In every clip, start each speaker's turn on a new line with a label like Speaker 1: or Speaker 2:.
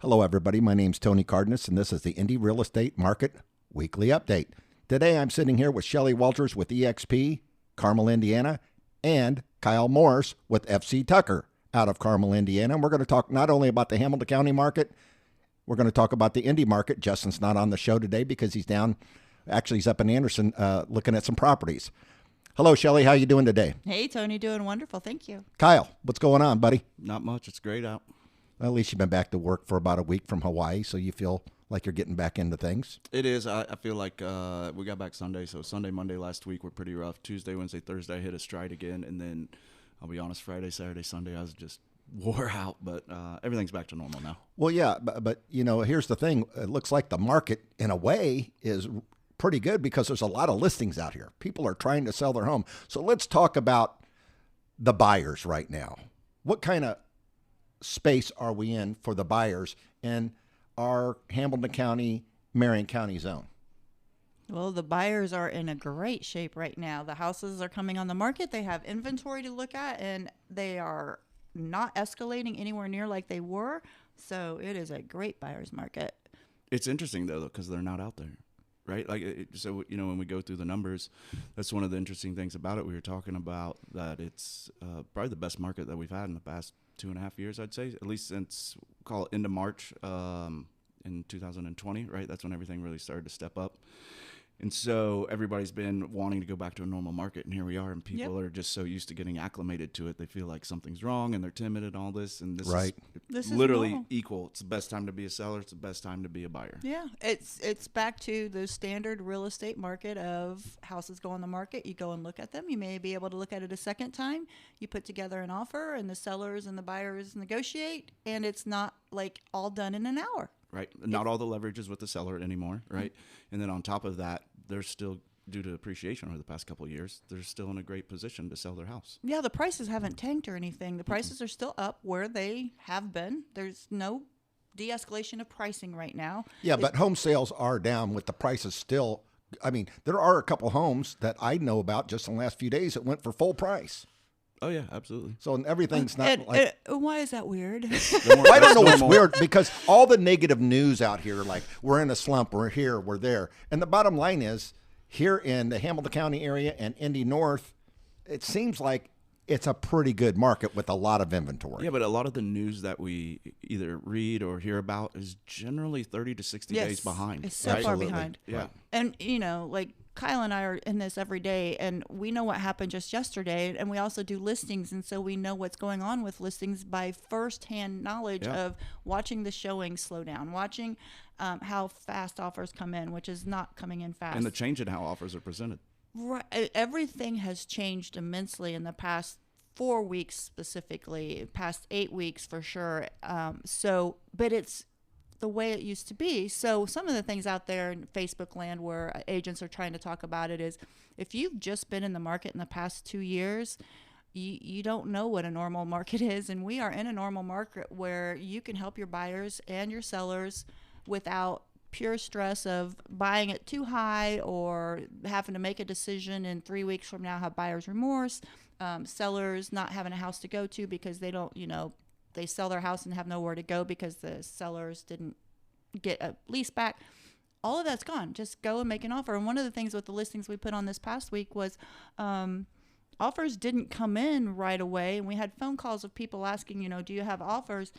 Speaker 1: Hello, everybody. My name's Tony Cardenas, and this is the Indy Real Estate Market Weekly Update. Today, I'm sitting here with Shelly Walters with EXP, Carmel, Indiana, and Kyle Morris with FC.Tucker out of Carmel, Indiana. And we're going to talk not only about the Hamilton County market, we're going to talk about the Indy market. Justin's not on the show today because he's down. Actually, he's up in Anderson looking at some properties. Hello, Shelly. How you doing today?
Speaker 2: Hey, Tony. Doing wonderful. Thank you.
Speaker 1: Kyle, what's going on, buddy?
Speaker 3: Not much. It's great out.
Speaker 1: Well, at least you've been back to work for about a week from Hawaii, so you feel like you're getting back into things.
Speaker 3: It is. I feel like we got back Sunday. So Sunday, Monday last week were pretty rough. Tuesday, Wednesday, Thursday, I hit a stride again. And then, I'll be honest, Friday, Saturday, Sunday, I was just wore out. But everything's back to normal now.
Speaker 1: Well, yeah, but you know, here's the thing. It looks like the market, in a way, is pretty good because there's a lot of listings out here. People are trying to sell their home. So let's talk about the buyers right now. What kind of space are we in for the buyers in our Hamilton County, Marion County zone?
Speaker 2: Well, the buyers are in a great shape right now. The houses are coming on the market. They have inventory to look at, and they are not escalating anywhere near like they were. So it is a great buyer's market.
Speaker 3: It's interesting, though, because they're not out there. Right? So, you know, when we go through the numbers, that's one of the interesting things about it. We were talking about that it's probably the best market that we've had in the past 2.5 years, I'd say, at least since, call it into March in 2020, right? That's when everything really started to step up. And so everybody's been wanting to go back to a normal market, and here we are, and people are just so used to getting acclimated to it. They feel like something's wrong, and they're timid and all this, and this is literally
Speaker 2: normal.
Speaker 3: equal. It's the best time to be a seller. It's the best time to be a buyer.
Speaker 2: Yeah, it's back to the standard real estate market of houses go on the market. You go and look at them. You may be able to look at it a second time. You put together an offer, and the sellers and the buyers negotiate, and it's not like all done in an hour.
Speaker 3: Right. Not all the leverage is with the seller anymore, right? Mm-hmm. And then on top of that, they're still, due to appreciation over the past couple of years, they're still in a great position to sell their house.
Speaker 2: Yeah, the prices haven't tanked or anything. The prices are still up where they have been. There's no de-escalation of pricing right now.
Speaker 1: Yeah, but home sales are down with the prices still. I mean, there are a couple homes that I know about just in the last few days that went for full price.
Speaker 3: Oh, yeah, absolutely.
Speaker 1: So everything's not like...
Speaker 2: why is that weird?
Speaker 1: I don't know what's weird, because all the negative news out here, like we're in a slump, we're here, we're there. And the bottom line is, here in the Hamilton County area and Indy North, it seems like it's a pretty good market with a lot of inventory.
Speaker 3: Yeah, but a lot of the news that we either read or hear about is generally 30 to 60 days behind.
Speaker 2: It's so far behind.
Speaker 3: Yeah.
Speaker 2: And, you know, like Kyle and I are in this every day, and we know what happened just yesterday, and we also do listings, and so we know what's going on with listings by firsthand knowledge of watching the showing slow down, watching how fast offers come in, which is not coming in fast.
Speaker 3: And the change in how offers are presented.
Speaker 2: Right. Everything has changed immensely in the past 4 weeks specifically, past 8 weeks for sure. But it's the way it used to be. So some of the things out there in Facebook land where agents are trying to talk about it is, if you've just been in the market in the past 2 years, you don't know what a normal market is. And we are in a normal market where you can help your buyers and your sellers without pure stress of buying it too high or having to make a decision in 3 weeks from now, have buyer's remorse, sellers not having a house to go to because they don't, they sell their house and have nowhere to go because the sellers didn't get a lease back. All of that's gone. Just go and make an offer. And one of the things with the listings we put on this past week was offers didn't come in right away. And we had phone calls of people asking, do you have offers?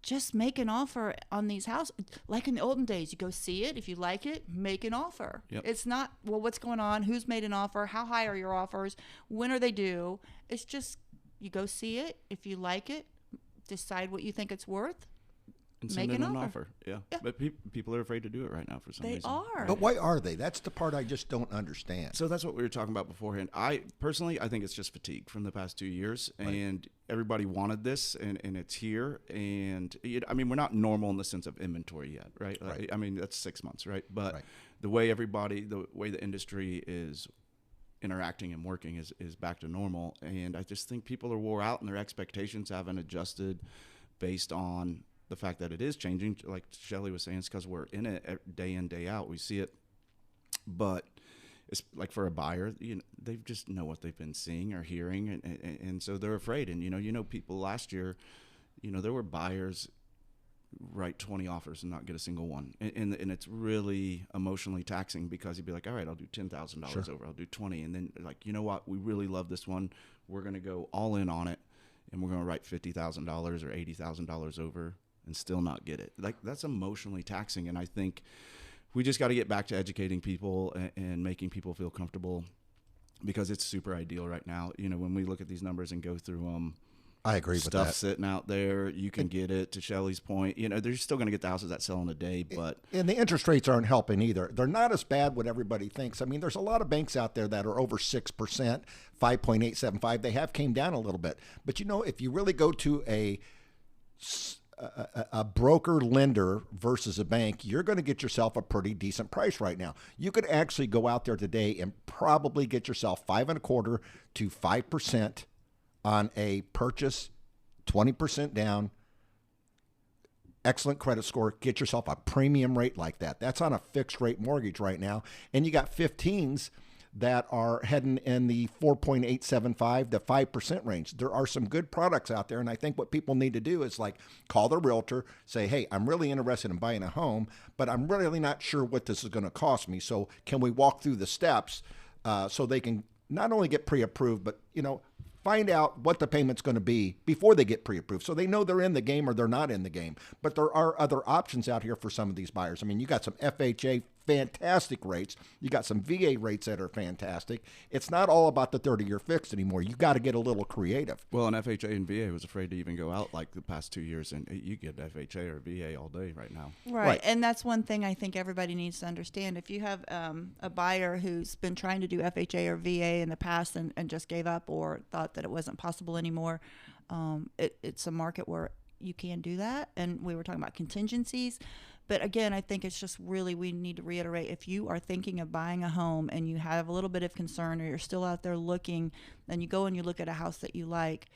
Speaker 2: Just make an offer on these houses. Like in the olden days, you go see it. If you like it, make an offer.
Speaker 3: Yep.
Speaker 2: It's not, well, what's going on? Who's made an offer? How high are your offers? When are they due? It's just, you go see it. If you like it, decide what you think it's worth.
Speaker 3: And send in an offer. Yeah. But people are afraid to do it right now for some reason.
Speaker 2: They are.
Speaker 1: But why are they? That's the part I just don't understand.
Speaker 3: So that's what we were talking about beforehand. I think it's just fatigue from the past 2 years. Right. And everybody wanted this, and it's here. And, we're not normal in the sense of inventory yet, right?
Speaker 1: Right.
Speaker 3: That's 6 months, right? But the way the industry is interacting and working is back to normal. And I just think people are wore out, and their expectations haven't adjusted based on the fact that it is changing. Like Shelly was saying, it's because we're in it day in, day out. We see it. But it's like for a buyer, they just know what they've been seeing or hearing, and so they're afraid. And, people last year, there were buyers write 20 offers and not get a single one. And it's really emotionally taxing because you'd be like, all right, I'll do $10,000 over. I'll do 20. And then like, you know what? We really love this one. We're going to go all in on it. And we're going to write $50,000 or $80,000 over and still not get it. Like that's emotionally taxing. And I think we just got to get back to educating people and making people feel comfortable because it's super ideal right now. You know, when we look at these numbers and go through them,
Speaker 1: I agree with
Speaker 3: stuff
Speaker 1: that.
Speaker 3: sitting out there, you can get it. To Shelly's point, you know, they're still going to get the houses that sell in a day, but
Speaker 1: and the interest rates aren't helping either. They're not as bad what everybody thinks. I mean, there's a lot of banks out there that are over 6%, 5.875. They have came down a little bit, but you know, if you really go to a broker lender versus a bank, you're going to get yourself a pretty decent price right now. You could actually go out there today and probably get yourself 5.25 to 5% on a purchase, 20% down, excellent credit score, get yourself a premium rate like that. That's on a fixed rate mortgage right now. And you got 15s that are heading in the 4.875 to 5% range. There are some good products out there. And I think what people need to do is like call their realtor, say, hey, I'm really interested in buying a home, but I'm really not sure what this is going to cost me. So can we walk through the steps so they can not only get pre-approved, but, you know, find out what the payment's going to be before they get pre-approved so they know they're in the game or they're not in the game. But there are other options out here for some of these buyers. I mean, you got some FHA, fantastic rates. You got some VA rates that are fantastic. It's not all about the 30-year fixed anymore. You got to get a little creative.
Speaker 3: Well, and FHA and VA was afraid to even go out like the past 2 years, and you get FHA or VA all day right now.
Speaker 2: Right. And that's one thing I think everybody needs to understand. If you have a buyer who's been trying to do FHA or VA in the past and just gave up or thought that it wasn't possible anymore, it's a market where you can do that. And we were talking about contingencies. But again, I think it's just really, we need to reiterate, if you are thinking of buying a home and you have a little bit of concern or you're still out there looking, and you go and you look at a house that you like,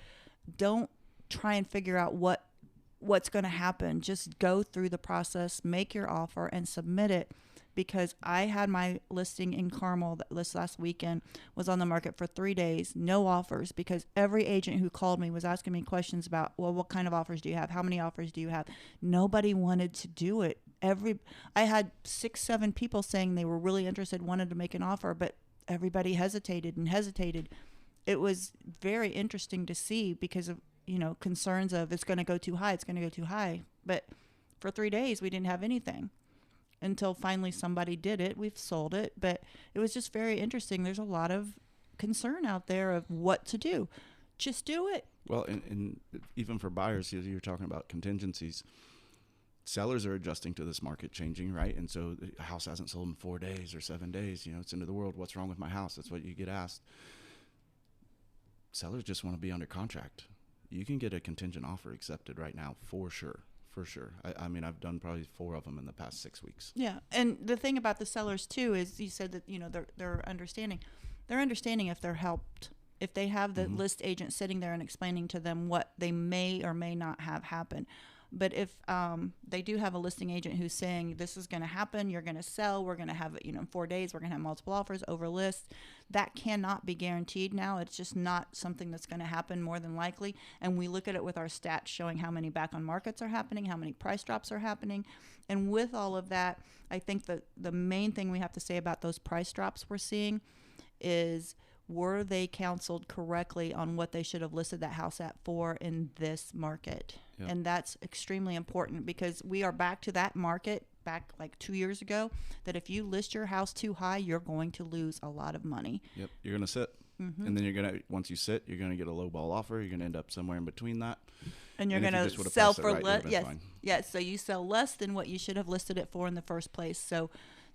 Speaker 2: don't try and figure out what's going to happen. Just go through the process, make your offer, and submit it. Because I had my listing in Carmel this last weekend, was on the market for 3 days, no offers, because every agent who called me was asking me questions about, well, what kind of offers do you have? How many offers do you have? Nobody wanted to do it. I had 6-7 people saying they were really interested, wanted to make an offer, but everybody hesitated. It was very interesting to see because of, you know, concerns of it's going to go too high. But for 3 days, we didn't have anything. Until finally somebody did it. We've sold it, but it was just very interesting. There's a lot of concern out there of what to do. Just do it.
Speaker 3: Well, and even for buyers, you're talking about contingencies. Sellers are adjusting to this market changing, right? And so the house hasn't sold in 4 days or 7 days. You know, it's into the world. What's wrong with my house? That's what you get asked. Sellers just want to be under contract. You can get a contingent offer accepted right now for sure. For sure. I mean, I've done probably 4 of them in the past 6 weeks.
Speaker 2: Yeah. And the thing about the sellers, too, is you said that, you know, they're understanding. They're understanding if they're helped. If they have the list agent sitting there and explaining to them what they may or may not have happen. But if they do have a listing agent who's saying this is going to happen, you're going to sell, we're going to have it, you know, in 4 days, we're going to have multiple offers over list, that cannot be guaranteed now. It's just not something that's going to happen more than likely. And we look at it with our stats showing how many back on markets are happening, how many price drops are happening. And with all of that, I think that the main thing we have to say about those price drops we're seeing is, were they counseled correctly on what they should have listed that house at for in this market? Yep. And that's extremely important because we are back to that market back like 2 years ago, that if you list your house too high, you're going to lose a lot of money.
Speaker 3: Yep. You're going to sit. Mm-hmm. And then once you sit, you're going to get a low ball offer. You're going to end up somewhere in between that.
Speaker 2: And you're going to sell for less. Yes. Yes. So you sell less than what you should have listed it for in the first place. So,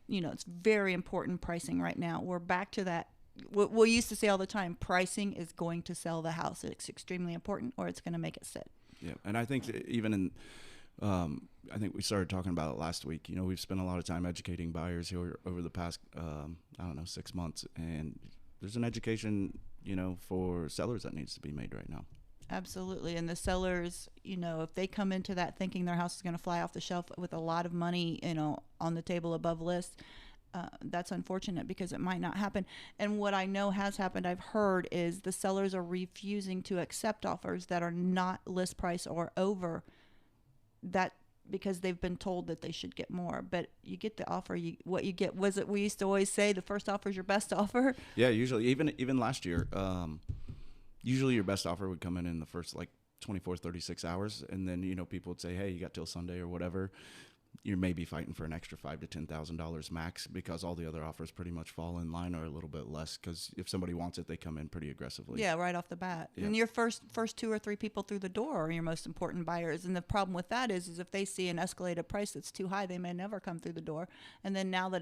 Speaker 2: you know, it's very important pricing right now. We're back to that. We used to say all the time, pricing is going to sell the house. It's extremely important, or it's going to make it sit.
Speaker 3: Yeah, and I think even in, I think we started talking about it last week. You know, we've spent a lot of time educating buyers here over the past, 6 months, and there's an education, you know, for sellers that needs to be made right now.
Speaker 2: Absolutely, and the sellers, you know, if they come into that thinking their house is going to fly off the shelf with a lot of money, you know, on the table above list. That's unfortunate because it might not happen. And what I know has happened, I've heard, is the sellers are refusing to accept offers that are not list price or over. That because they've been told that they should get more. But you get the offer. What you get, was it we used to always say the first offer is your best offer?
Speaker 3: Yeah, usually even last year, usually your best offer would come in the first like 24, 36 hours, and then people would say, hey, you got till Sunday or whatever. You're maybe fighting for an extra $5,000 to $10,000 max, because all the other offers pretty much fall in line or a little bit less, because if somebody wants it, they come in pretty aggressively.
Speaker 2: Yeah, right off the bat.
Speaker 3: Yeah.
Speaker 2: And your first 2 or 3 people through the door are your most important buyers. And the problem with that is if they see an escalated price that's too high, they may never come through the door. And then now that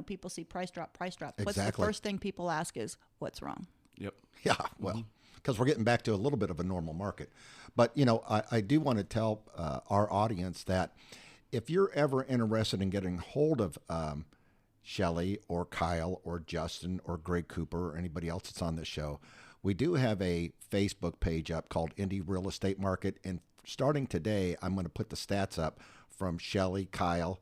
Speaker 2: people see price drop.
Speaker 1: Exactly.
Speaker 2: What's the first thing people ask is, what's wrong?
Speaker 3: Yep.
Speaker 1: Yeah, well, because we're getting back to a little bit of a normal market. But, I do want to tell our audience that if you're ever interested in getting hold of Shelly or Kyle or Justin or Greg Cooper or anybody else that's on this show, we do have a Facebook page up called Indy Real Estate Market. And starting today, I'm going to put the stats up from Shelly, Kyle,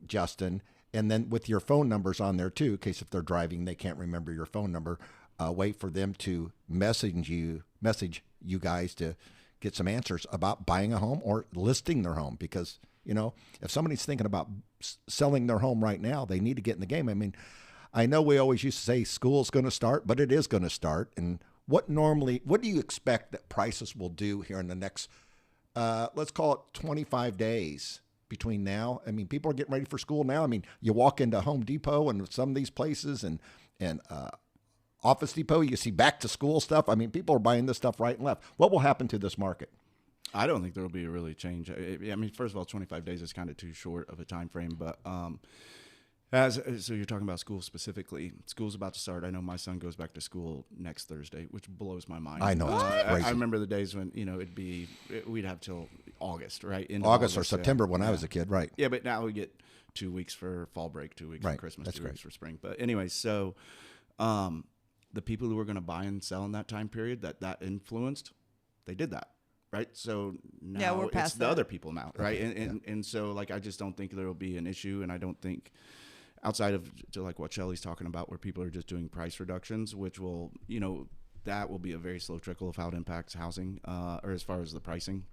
Speaker 1: Justin, and then with your phone numbers on there too, in case if they're driving, they can't remember your phone number. Wait for them to message you guys to get some answers about buying a home or listing their home, because if somebody's thinking about selling their home right now, they need to get in the game. I mean, I know we always used to say school's going to start, but it is going to start. And what do you expect that prices will do here in the next, let's call it 25 days between now? I mean, people are getting ready for school now. I mean, you walk into Home Depot and some of these places and Office Depot, you see back to school stuff. I mean, people are buying this stuff right and left. What will happen to this market?
Speaker 3: I don't think there will be a really change. I mean, first of all, 25 days is kind of too short of a time frame. But so you're talking about school specifically. School's about to start. I know my son goes back to school next Thursday, which blows my mind.
Speaker 1: I know. It's crazy.
Speaker 3: I remember the days when we'd have till August, right? Into
Speaker 1: August or September when I was a kid, right?
Speaker 3: Yeah, but now we get 2 weeks for fall break, 2 weeks for Christmas,
Speaker 1: That's
Speaker 3: 2
Speaker 1: great.
Speaker 3: weeks for spring. But anyway, so the people who were going to buy and sell in that time period that influenced, they did that. Right. So now
Speaker 2: we're past
Speaker 3: it's the
Speaker 2: that.
Speaker 3: other people now. Right. And so I just don't think there will be an issue. And I don't think outside of like what Shelly's talking about, where people are just doing price reductions, which will, that will be a very slow trickle of how it impacts housing or as far as the pricing.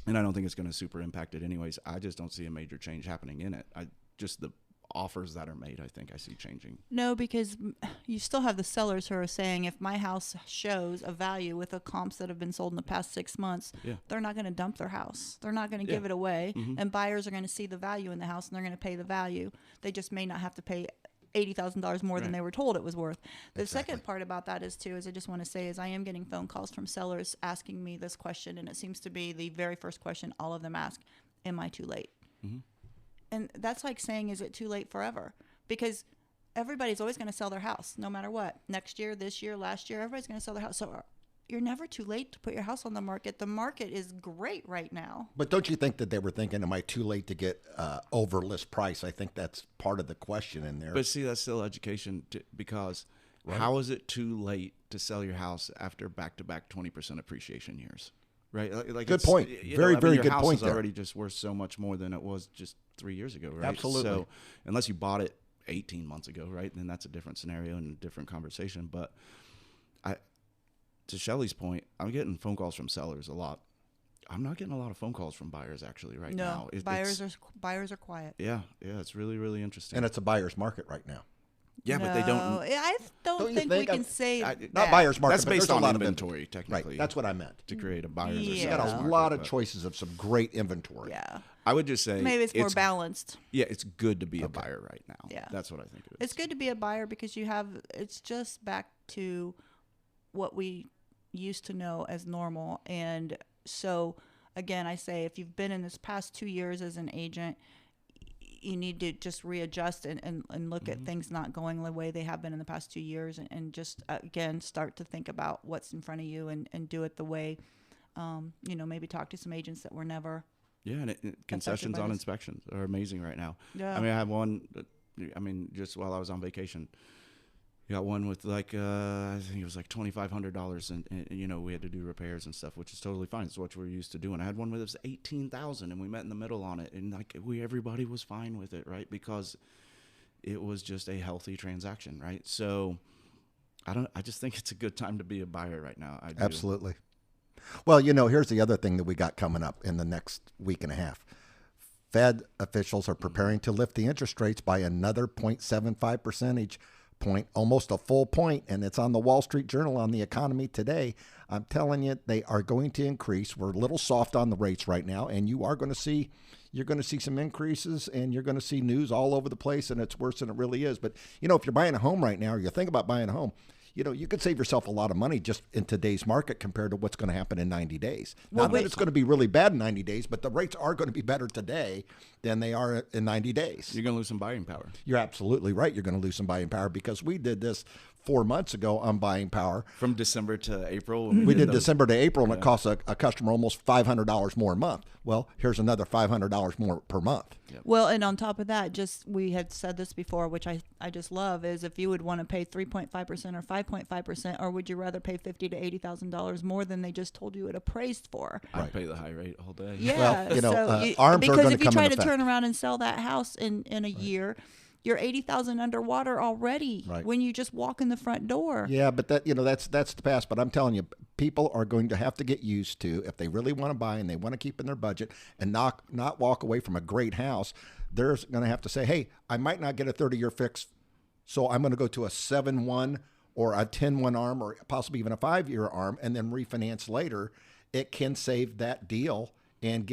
Speaker 3: And I don't think it's going to super impact it anyways. I just don't see a major change happening in it. Just the offers that are made, I think I see changing.
Speaker 2: No, because you still have the sellers who are saying, if my house shows a value with the comps that have been sold in the past 6 months, they're not going to dump their house. They're not going to give it away. Mm-hmm. And buyers are going to see the value in the house and they're going to pay the value. They just may not have to pay $80,000 more than they were told it was worth. The second part about that is I just want to say is I am getting phone calls from sellers asking me this question, and it seems to be the very first question all of them ask: am I too late? Mm-hmm. And that's like saying, is it too late forever? Because everybody's always going to sell their house no matter what. Next year, this year, last year, everybody's going to sell their house. So you're never too late to put your house on the market. The market is great right now.
Speaker 1: But don't you think that they were thinking, am I too late to get over list price? I think that's part of the question in there.
Speaker 3: But see, that's still education because how is it too late to sell your house after back-to-back 20% appreciation years? Right? Like
Speaker 1: good point. Very good
Speaker 3: your house
Speaker 1: point
Speaker 3: is already just worth so much more than it was just 3 years ago, right?
Speaker 1: Absolutely.
Speaker 3: So unless you bought it 18 months ago, right, then that's a different scenario and a different conversation. But to Shelly's point, I'm getting phone calls from sellers a lot. I'm not getting a lot of phone calls from buyers actually right now.
Speaker 2: Buyers are quiet.
Speaker 3: Yeah, it's really, really interesting.
Speaker 1: And it's a buyer's market right now.
Speaker 3: Yeah, but they don't.
Speaker 2: I don't think we can say that.
Speaker 1: Not buyer's market.
Speaker 3: That's based
Speaker 1: on
Speaker 3: inventory, technically.
Speaker 1: Right. That's what I meant.
Speaker 3: To create a buyer's.
Speaker 1: You got a lot of choices of some great inventory.
Speaker 2: Yeah.
Speaker 3: I would just say
Speaker 2: maybe it's more balanced.
Speaker 3: Yeah, it's good to be a buyer right now.
Speaker 2: Yeah,
Speaker 3: that's what I think it is.
Speaker 2: It's good to be a buyer because it's just back to what we used to know as normal. And so, again, I say if you've been in this past 2 years as an agent, you need to just readjust and look at things not going the way they have been in the past 2 years and just, again, start to think about what's in front of you and do it the way, maybe talk to some agents that were never.
Speaker 3: Yeah, and concessions on inspections are amazing right now.
Speaker 2: Yeah.
Speaker 3: I mean, I have one, just while I was on vacation, got one with I think it was like $2,500 and we had to do repairs and stuff, which is totally fine. It's what we're used to doing. I had one with it was $18,000 and we met in the middle on it. And everybody was fine with it, right? Because it was just a healthy transaction, right? So I just think it's a good time to be a buyer right now. I do.
Speaker 1: Absolutely. Well, here's the other thing that we got coming up in the next week and a half. Fed officials are preparing to lift the interest rates by another 0.75 percentage point, almost a full point, and it's on the Wall Street Journal on the economy today. I'm telling you, they are going to increase. We're a little soft on the rates right now, and you're going to see some increases, and you're going to see news all over the place, and it's worse than it really is. But, if you're buying a home right now, or you think about buying a home, you could save yourself a lot of money just in today's market compared to what's going to happen in 90 days. Not that it's going to be really bad in 90 days, but the rates are going to be better today than they are in 90 days.
Speaker 3: You're going to lose some buying power.
Speaker 1: You're absolutely right. You're going to lose some buying power because we did this 4 months ago on buying power.
Speaker 3: From December to April?
Speaker 1: We did December to April, and it cost a customer almost $500 more a month. Well, here's another $500 more per month.
Speaker 2: Yep. Well, and on top of that, we had said this before, which I just love, is if you would want to pay 3.5% or 5.5%, or would you rather pay $50,000 to $80,000 more than they just told you it appraised for?
Speaker 3: I'd pay the high rate all day.
Speaker 2: Yeah.
Speaker 1: Well, arms
Speaker 2: because
Speaker 1: are going
Speaker 2: if
Speaker 1: to
Speaker 2: you
Speaker 1: come
Speaker 2: try
Speaker 1: in
Speaker 2: to
Speaker 1: effect.
Speaker 2: turn around and sell that house in a year, you're $80,000 underwater already when you just walk in the front door.
Speaker 1: Yeah, but that's the past. But I'm telling you, people are going to have to get used to, if they really want to buy and they want to keep in their budget and not walk away from a great house, they're going to have to say, hey, I might not get a 30-year fix, so I'm going to go to a 7-1 or a 10-1 arm or possibly even a 5-year arm and then refinance later. It can save that deal and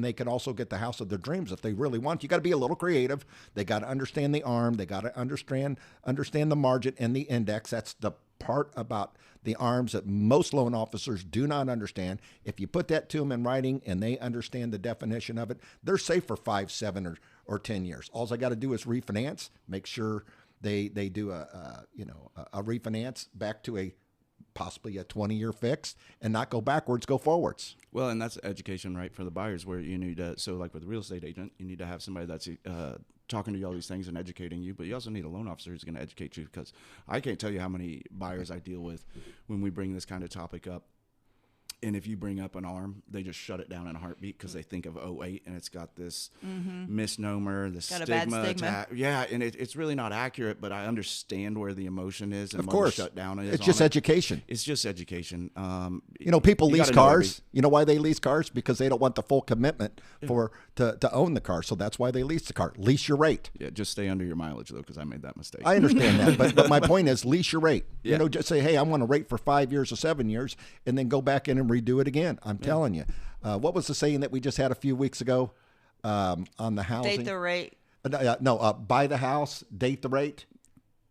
Speaker 1: they can also get the house of their dreams if they really want. You got to be a little creative. They got to understand the arm. They got to understand the margin and the index. That's the part about the arms that most loan officers do not understand. If you put that to them in writing and they understand the definition of it, they're safe for 5, 7, or 10 years. All I got to do is refinance. Make sure they do a refinance back to possibly a 20-year fix and not go backwards, go forwards.
Speaker 3: Well, and that's education, right, for the buyers, where you need to, so like with a real estate agent, you need to have somebody that's talking to you all these things and educating you, but you also need a loan officer who's going to educate you, because I can't tell you how many buyers I deal with when we bring this kind of topic up. And if you bring up an arm, they just shut it down in a heartbeat because they think of 08 and it's got this misnomer, the stigma. Yeah, and it's really not accurate, but I understand where the emotion is and
Speaker 1: of
Speaker 3: what
Speaker 1: course.
Speaker 3: the shutdown is.
Speaker 1: It's just education.
Speaker 3: It's just education.
Speaker 1: People lease cars. You know why they lease cars? Because they don't want the full commitment to own the car. So that's why they lease the car. Lease your rate.
Speaker 3: Yeah, just stay under your mileage, though, because I made that mistake.
Speaker 1: I understand that. But my point is lease your rate.
Speaker 3: Yeah.
Speaker 1: Just say, hey, I want a rate for 5 years or 7 years, and then go back in and redo it again. I'm telling you. What was the saying that we just had a few weeks ago on the housing?
Speaker 2: Date the rate.
Speaker 1: Buy the house, date the rate.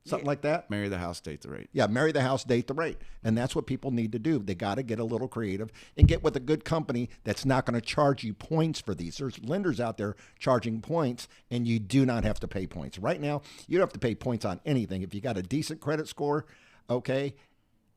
Speaker 1: Something like that?
Speaker 3: Marry the house, date the rate.
Speaker 1: Yeah, marry the house, date the rate. And that's what people need to do. They got to get a little creative and get with a good company that's not going to charge you points for these. There's lenders out there charging points, and you do not have to pay points. Right now, you don't have to pay points on anything. If you got a decent credit score, okay,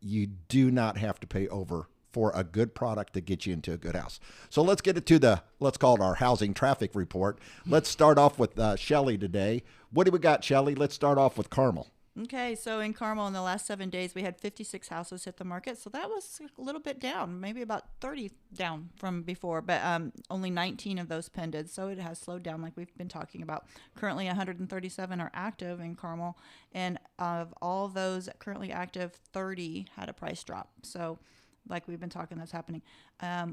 Speaker 1: you do not have to pay over for a good product to get you into a good house. So let's get it to let's call it our housing traffic report. Let's start off with Shelly today. What do we got, Shelly? Let's start off with Carmel.
Speaker 2: Okay, so in Carmel, in the last 7 days, we had 56 houses hit the market. So that was a little bit down, maybe about 30 down from before, but only 19 of those pended. So it has slowed down like we've been talking about. Currently, 137 are active in Carmel. And of all those currently active, 30 had a price drop. So like we've been talking, that's happening.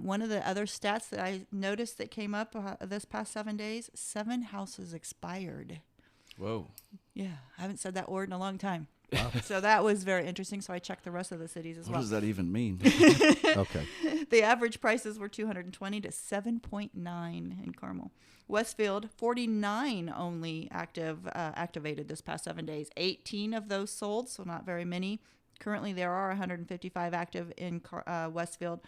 Speaker 2: One of the other stats that I noticed that came up this past 7 days, 7 houses expired.
Speaker 3: Whoa.
Speaker 2: Yeah, I haven't said that word in a long time. Wow. So that was very interesting. So I checked the rest of the cities as well.
Speaker 3: What does that even mean?
Speaker 1: Okay.
Speaker 2: The average prices were $220 to $7.9 in Carmel. Westfield, 49 only activated this past 7 days. 18 of those sold, so not very many. Currently, there are 155 active in Westfield.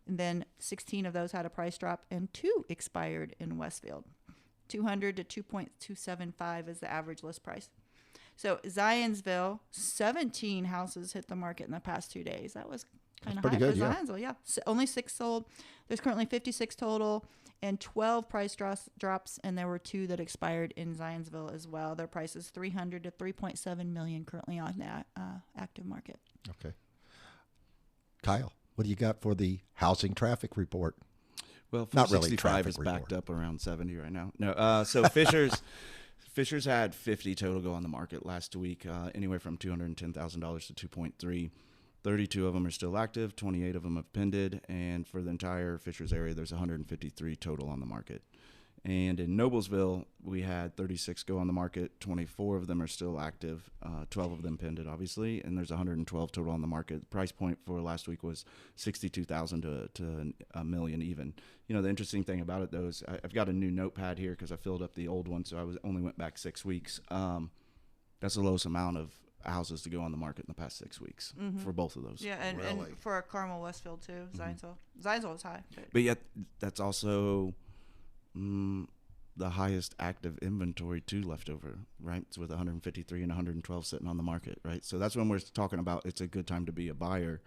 Speaker 2: And then 16 of those had a price drop, and 2 expired in Westfield. $200 to $2.275 is the average list price. So Zionsville, 17 houses hit the market in the past 2 days. That was kind of high for Zionsville. Yeah, so only 6 sold. There's currently 56 total and 12 price drops, and there were 2 that expired in Zionsville as well. Their price is $300 to $3.7 million currently on that active market.
Speaker 1: Okay. Kyle, what do you got for the housing traffic report?
Speaker 3: Well,
Speaker 1: not really
Speaker 3: 465 is backed up around 70 right now. No, so Fisher's had 50 total go on the market last week, anywhere from $210,000 to 2.3. 32 of them are still active, 28 of them have pended, and for the entire Fisher's area, there's 153 total on the market. And in Noblesville, we had 36 go on the market. 24 of them are still active. 12 of them pended, obviously, and there's 112 total on the market. The price point for last week was $62,000 to $1 million even. You know, the interesting thing about it, though, is I've got a new notepad here because I filled up the old one, so I only went back 6 weeks. That's the lowest amount of houses to go on the market in the past 6 weeks for both of those.
Speaker 2: Yeah, and for Carmel, Westfield too, Zionsville. Zionsville was high.
Speaker 3: But yet, that's also the highest active inventory too left over, right? It's with 153 and 112 sitting on the market, right? So that's when we're talking about it's a good time to be a buyer.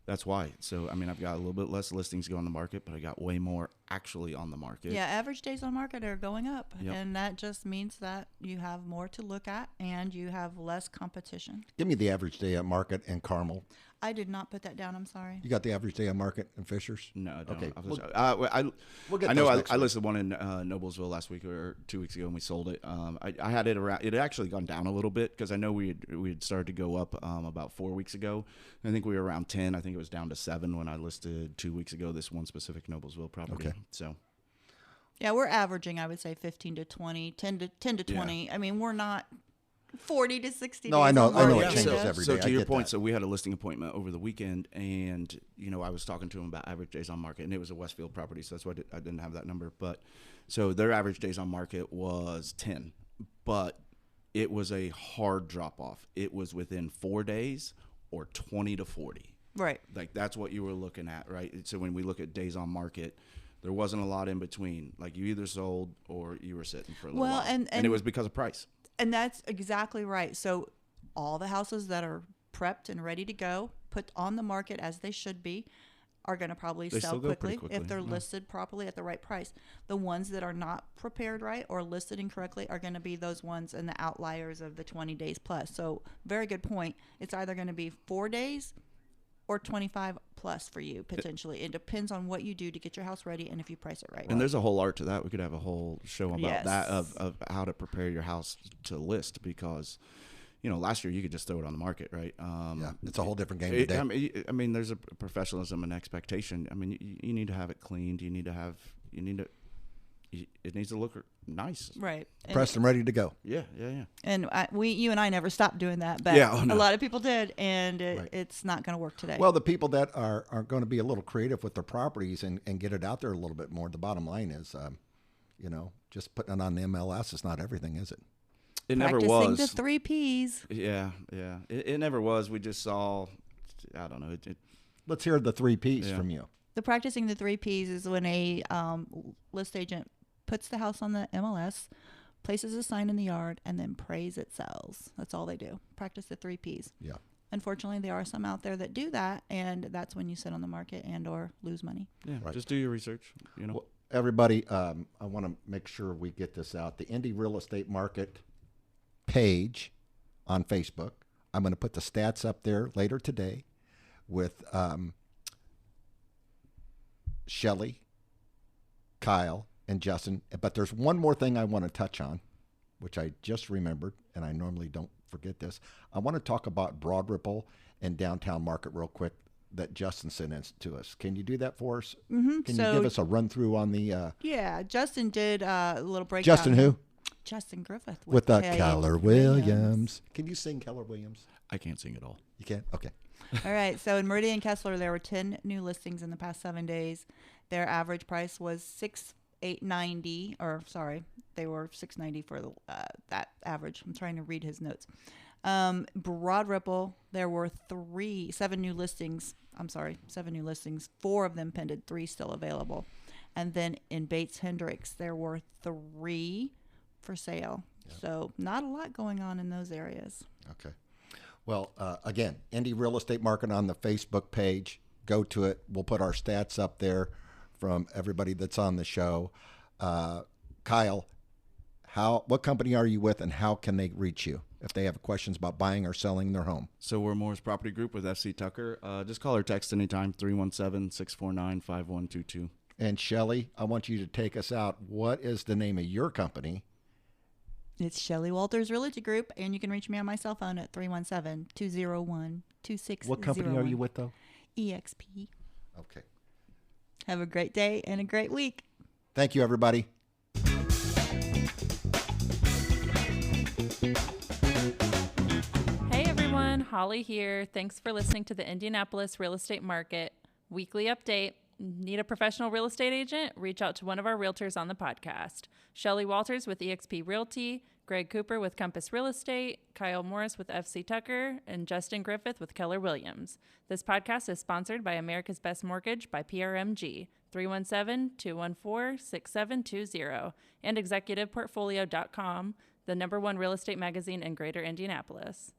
Speaker 3: That's why. So, I mean, I've got a little bit less listings go on the market, but I got way more actually on the market.
Speaker 2: Yeah, average days on market are going up,
Speaker 3: Yep.
Speaker 2: and that just means that you have more to look at and you have less competition.
Speaker 1: Give me the average day on market in Carmel.
Speaker 2: I did not put that down. I'm sorry.
Speaker 1: You got the average day on market in Fishers?
Speaker 3: No, I don't.
Speaker 1: Okay.
Speaker 3: We'll
Speaker 1: get
Speaker 3: I know
Speaker 1: those next
Speaker 3: I
Speaker 1: week.
Speaker 3: listed one in Noblesville last week or 2 weeks ago, and we sold it. I had it around. It had actually gone down a little bit because I know we had started to go up about 4 weeks ago. I think we were around 10. I think it was down to 7 when I listed 2 weeks ago this one specific Noblesville property.
Speaker 1: Okay.
Speaker 3: So.
Speaker 2: Yeah, we're averaging, I would say, 15 to 20, 10 to 20. I mean, we're not 40 to 60
Speaker 1: No,
Speaker 2: days
Speaker 1: I know-
Speaker 2: on
Speaker 1: I know
Speaker 2: market.
Speaker 1: it changes
Speaker 2: So-
Speaker 1: every
Speaker 3: So
Speaker 1: day.
Speaker 3: to
Speaker 1: I
Speaker 3: your
Speaker 1: get
Speaker 3: point,
Speaker 1: that.
Speaker 3: so we had a listing appointment over the weekend, and I was talking to them about average days on market, and it was a Westfield property, so that's why I didn't have that number. But so their average days on market was 10, but it was a hard drop off. It was within 4 days or 20 to 40.
Speaker 2: Right.
Speaker 3: Like that's what you were looking at, right? So when we look at days on market, there wasn't a lot in between. Like you either sold or you were sitting for a little while.
Speaker 2: and
Speaker 3: it was because of price.
Speaker 2: And that's exactly right. So all the houses that are prepped and ready to go, put on the market as they should be, are going to probably
Speaker 3: They
Speaker 2: sell
Speaker 3: still go pretty
Speaker 2: quickly if
Speaker 3: quickly,
Speaker 2: they're
Speaker 3: yeah.
Speaker 2: listed properly at the right price. The ones that are not prepared right or listed incorrectly are going to be those ones in the outliers of the 20 days plus. So very good point. It's either going to be 4 days or 25 plus for you potentially. It depends on what you do to get your house ready and if you price it right.
Speaker 3: And there's a whole art to that. We could have a whole show about
Speaker 2: Yes.
Speaker 3: that of how to prepare your house to list because, last year you could just throw it on the market, right?
Speaker 1: Yeah, it's a whole different game today.
Speaker 3: I mean, there's a professionalism and expectation. I mean, you need to have it cleaned. It needs to look nice.
Speaker 2: Right.
Speaker 1: Pressed and ready to go.
Speaker 3: Yeah.
Speaker 2: And you and I never stopped doing that, but
Speaker 3: Yeah, oh, no.
Speaker 2: a lot of people did, and
Speaker 1: Right.
Speaker 2: it's not going to work today.
Speaker 1: Well, the people that are going to be a little creative with their properties and get it out there a little bit more, the bottom line is, just putting it on the MLS is not everything, is it?
Speaker 3: It never
Speaker 2: Practicing
Speaker 3: was.
Speaker 2: the 3 Ps.
Speaker 3: Yeah. It never was. We just saw, I don't know.
Speaker 1: Let's hear the 3 Ps
Speaker 3: Yeah.
Speaker 1: from you.
Speaker 2: The practicing the 3 Ps is when a list agent puts the house on the MLS, places a sign in the yard, and then prays it sells. That's all they do. Practice the 3 Ps.
Speaker 1: Yeah.
Speaker 2: Unfortunately, there are some out there that do that, and that's when you sit on the market and or lose money.
Speaker 3: Yeah,
Speaker 1: Right.
Speaker 3: just do your research.
Speaker 1: Well, everybody, I want to make sure we get this out. The Indy Real Estate Market page on Facebook. I'm going to put the stats up there later today with Shelly, Kyle, and Justin. But there's one more thing I want to touch on, which I just remembered, and I normally don't forget this. I want to talk about Broad Ripple and downtown market real quick that Justin sent in to us. Can you do that for us?
Speaker 2: Mm-hmm.
Speaker 1: Can you give us a run through on the
Speaker 2: Yeah, Justin did a little breakdown.
Speaker 1: Justin who?
Speaker 2: Justin Griffith.
Speaker 1: With the
Speaker 2: Keller
Speaker 1: Keller Williams. Can you sing Keller Williams?
Speaker 3: I can't sing at all.
Speaker 1: You can? Okay.
Speaker 2: All right. So in Meridian Kessler, there were 10 new listings in the past 7 days. Their average price was $6,890, or sorry, they were $690 for that average. I'm trying to read his notes. Broad Ripple, there were 7 new listings. 7 new listings. 4 of them pended, 3 still available. And then in Bates Hendricks, there were 3 for sale. Yeah. So not a lot going on in those areas.
Speaker 1: Okay. Well, again, Indy Real Estate Market on the Facebook page. Go to it. We'll put our stats up there from everybody that's on the show. Kyle, what company are you with, and how can they reach you if they have questions about buying or selling their home?
Speaker 3: So we're Morris Property Group with FC.Tucker. Just call or text anytime, 317-649-5122.
Speaker 1: And Shelly, I want you to take us out. What is the name of your company?
Speaker 2: It's Shelly Walters Realty Group, and you can reach me on my cell phone at 317-201-2601.
Speaker 1: What company are you with, though?
Speaker 2: EXP.
Speaker 1: Okay.
Speaker 2: Have a great day and a great week.
Speaker 1: Thank you, everybody.
Speaker 4: Hey everyone, Holly here. Thanks for listening to the Indianapolis Real Estate Market Weekly Update. Need a professional real estate agent? Reach out to one of our realtors on the podcast. Shelly Walters with EXP Realty, Greg Cooper with Compass Real Estate, Kyle Morris with FC.Tucker, and Justin Griffith with Keller Williams. This podcast is sponsored by America's Best Mortgage by PRMG, 317-214-6720, and ExecutivePortfolio.com, the #1 real estate magazine in Greater Indianapolis.